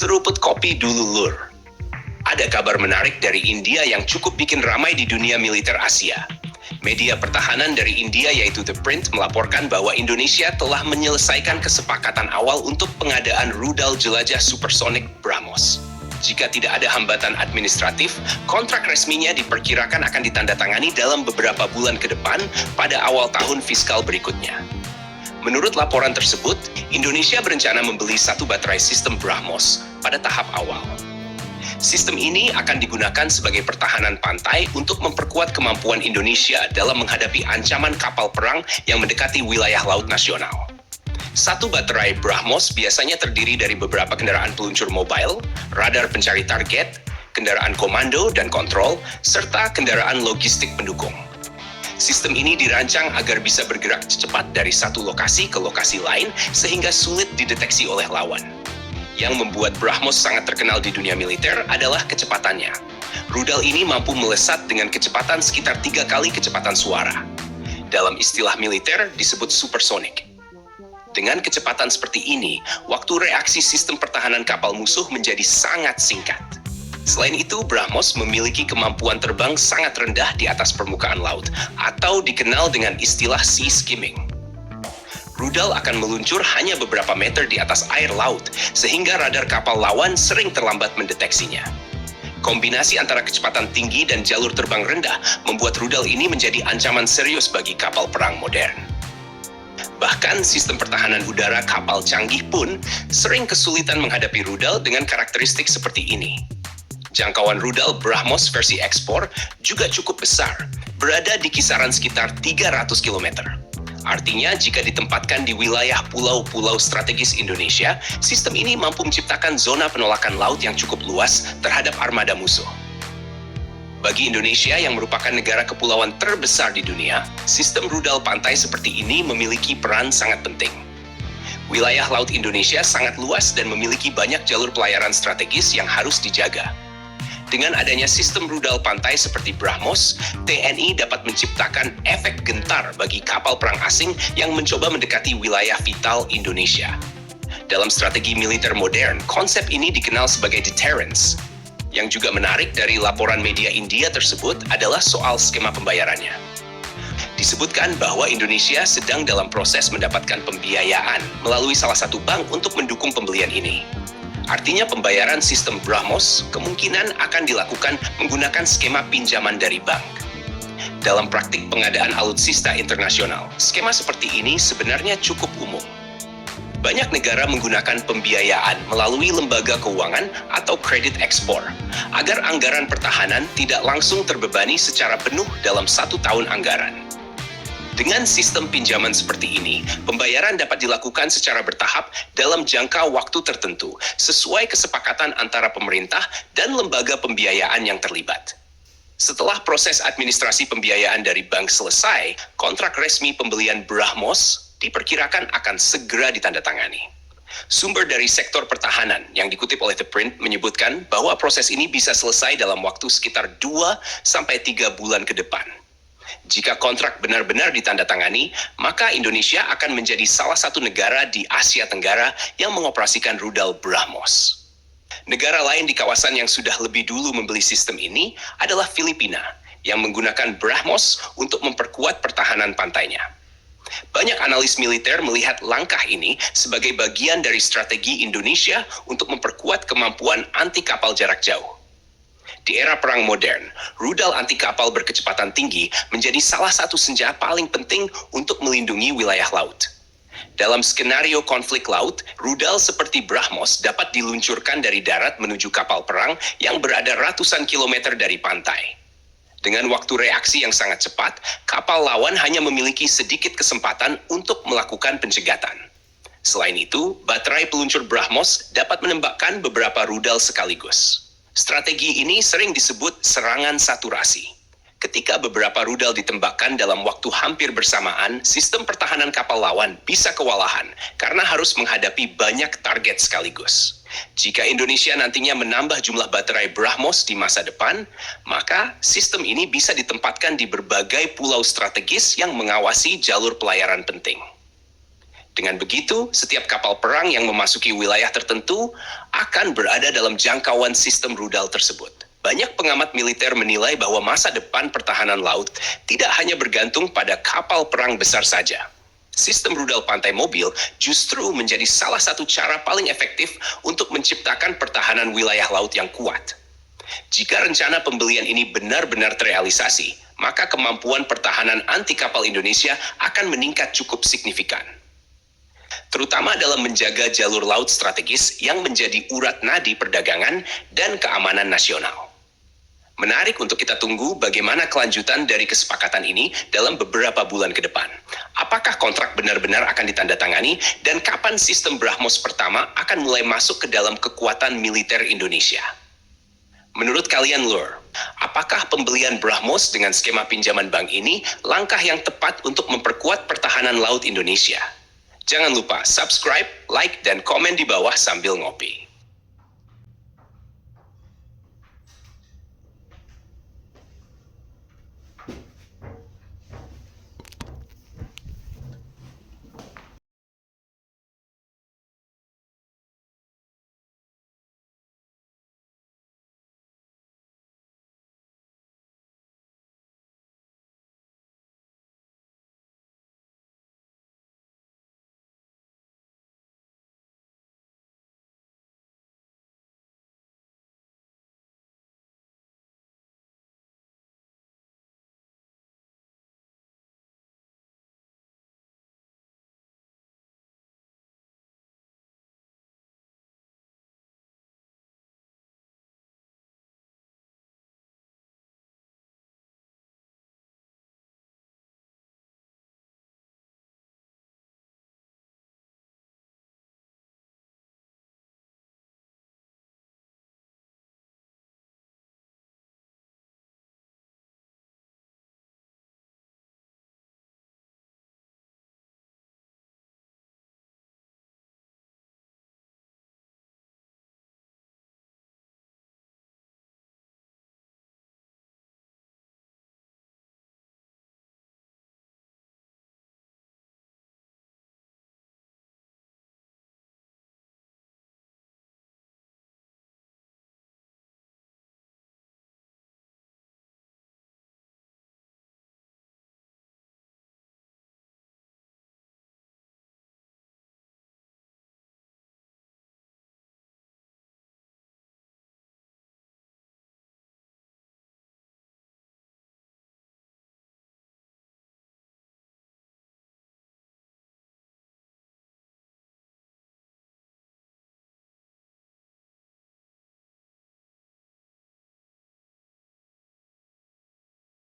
Seruput kopi dulu lur. Ada kabar menarik dari India yang cukup bikin ramai di dunia militer Asia. Media pertahanan dari India yaitu The Print melaporkan bahwa Indonesia telah menyelesaikan kesepakatan awal untuk pengadaan rudal jelajah supersonik BrahMos. Jika tidak ada hambatan administratif, kontrak resminya diperkirakan akan ditandatangani dalam beberapa bulan ke depan pada awal tahun fiskal berikutnya. Menurut laporan tersebut, Indonesia berencana membeli satu baterai sistem BrahMos pada tahap awal. Sistem ini akan digunakan sebagai pertahanan pantai untuk memperkuat kemampuan Indonesia dalam menghadapi ancaman kapal perang yang mendekati wilayah laut nasional. Satu baterai BrahMos biasanya terdiri dari beberapa kendaraan peluncur mobile, radar pencari target, kendaraan komando dan kontrol, serta kendaraan logistik pendukung. Sistem ini dirancang agar bisa bergerak cepat dari satu lokasi ke lokasi lain sehingga sulit dideteksi oleh lawan. Yang membuat BrahMos sangat terkenal di dunia militer adalah kecepatannya. Rudal ini mampu melesat dengan kecepatan sekitar 3 kali kecepatan suara. Dalam istilah militer disebut supersonik. Dengan kecepatan seperti ini, waktu reaksi sistem pertahanan kapal musuh menjadi sangat singkat. Selain itu, BrahMos memiliki kemampuan terbang sangat rendah di atas permukaan laut, atau dikenal dengan istilah sea skimming. Rudal akan meluncur hanya beberapa meter di atas air laut, sehingga radar kapal lawan sering terlambat mendeteksinya. Kombinasi antara kecepatan tinggi dan jalur terbang rendah membuat rudal ini menjadi ancaman serius bagi kapal perang modern. Bahkan sistem pertahanan udara kapal canggih pun sering kesulitan menghadapi rudal dengan karakteristik seperti ini. Jangkauan rudal BrahMos versi ekspor juga cukup besar, berada di kisaran sekitar 300 km. Artinya, jika ditempatkan di wilayah pulau-pulau strategis Indonesia, sistem ini mampu menciptakan zona penolakan laut yang cukup luas terhadap armada musuh. Bagi Indonesia yang merupakan negara kepulauan terbesar di dunia, sistem rudal pantai seperti ini memiliki peran sangat penting. Wilayah laut Indonesia sangat luas dan memiliki banyak jalur pelayaran strategis yang harus dijaga. Dengan adanya sistem rudal pantai seperti BrahMos, TNI dapat menciptakan efek gentar bagi kapal perang asing yang mencoba mendekati wilayah vital Indonesia. Dalam strategi militer modern, konsep ini dikenal sebagai deterrence. Yang juga menarik dari laporan media India tersebut adalah soal skema pembayarannya. Disebutkan bahwa Indonesia sedang dalam proses mendapatkan pembiayaan melalui salah satu bank untuk mendukung pembelian ini. Artinya pembayaran sistem BrahMos kemungkinan akan dilakukan menggunakan skema pinjaman dari bank. Dalam praktik pengadaan alutsista internasional, skema seperti ini sebenarnya cukup umum. Banyak negara menggunakan pembiayaan melalui lembaga keuangan atau kredit ekspor, agar anggaran pertahanan tidak langsung terbebani secara penuh dalam 1 tahun anggaran. Dengan sistem pinjaman seperti ini, pembayaran dapat dilakukan secara bertahap dalam jangka waktu tertentu, sesuai kesepakatan antara pemerintah dan lembaga pembiayaan yang terlibat. Setelah proses administrasi pembiayaan dari bank selesai, kontrak resmi pembelian BrahMos diperkirakan akan segera ditandatangani. Sumber dari sektor pertahanan yang dikutip oleh The Print menyebutkan bahwa proses ini bisa selesai dalam waktu sekitar 2-3 bulan ke depan. Jika kontrak benar-benar ditandatangani, maka Indonesia akan menjadi salah satu negara di Asia Tenggara yang mengoperasikan rudal BrahMos. Negara lain di kawasan yang sudah lebih dulu membeli sistem ini adalah Filipina, yang menggunakan BrahMos untuk memperkuat pertahanan pantainya. Banyak analis militer melihat langkah ini sebagai bagian dari strategi Indonesia untuk memperkuat kemampuan anti kapal jarak jauh. Di era perang modern, rudal anti kapal berkecepatan tinggi menjadi salah satu senjata paling penting untuk melindungi wilayah laut. Dalam skenario konflik laut, rudal seperti BrahMos dapat diluncurkan dari darat menuju kapal perang yang berada ratusan kilometer dari pantai. Dengan waktu reaksi yang sangat cepat, kapal lawan hanya memiliki sedikit kesempatan untuk melakukan pencegatan. Selain itu, baterai peluncur BrahMos dapat menembakkan beberapa rudal sekaligus. Strategi ini sering disebut serangan saturasi. Ketika beberapa rudal ditembakkan dalam waktu hampir bersamaan, sistem pertahanan kapal lawan bisa kewalahan karena harus menghadapi banyak target sekaligus. Jika Indonesia nantinya menambah jumlah baterai BrahMos di masa depan, maka sistem ini bisa ditempatkan di berbagai pulau strategis yang mengawasi jalur pelayaran penting. Dengan begitu, setiap kapal perang yang memasuki wilayah tertentu akan berada dalam jangkauan sistem rudal tersebut. Banyak pengamat militer menilai bahwa masa depan pertahanan laut tidak hanya bergantung pada kapal perang besar saja. Sistem rudal pantai mobil justru menjadi salah satu cara paling efektif untuk menciptakan pertahanan wilayah laut yang kuat. Jika rencana pembelian ini benar-benar terrealisasi, maka kemampuan pertahanan anti kapal Indonesia akan meningkat cukup signifikan, terutama dalam menjaga jalur laut strategis yang menjadi urat nadi perdagangan dan keamanan nasional. Menarik untuk kita tunggu bagaimana kelanjutan dari kesepakatan ini dalam beberapa bulan ke depan. Apakah kontrak benar-benar akan ditandatangani dan kapan sistem BrahMos pertama akan mulai masuk ke dalam kekuatan militer Indonesia? Menurut kalian, Lur, apakah pembelian BrahMos dengan skema pinjaman bank ini langkah yang tepat untuk memperkuat pertahanan laut Indonesia? Jangan lupa subscribe, like, dan komen di bawah sambil ngopi.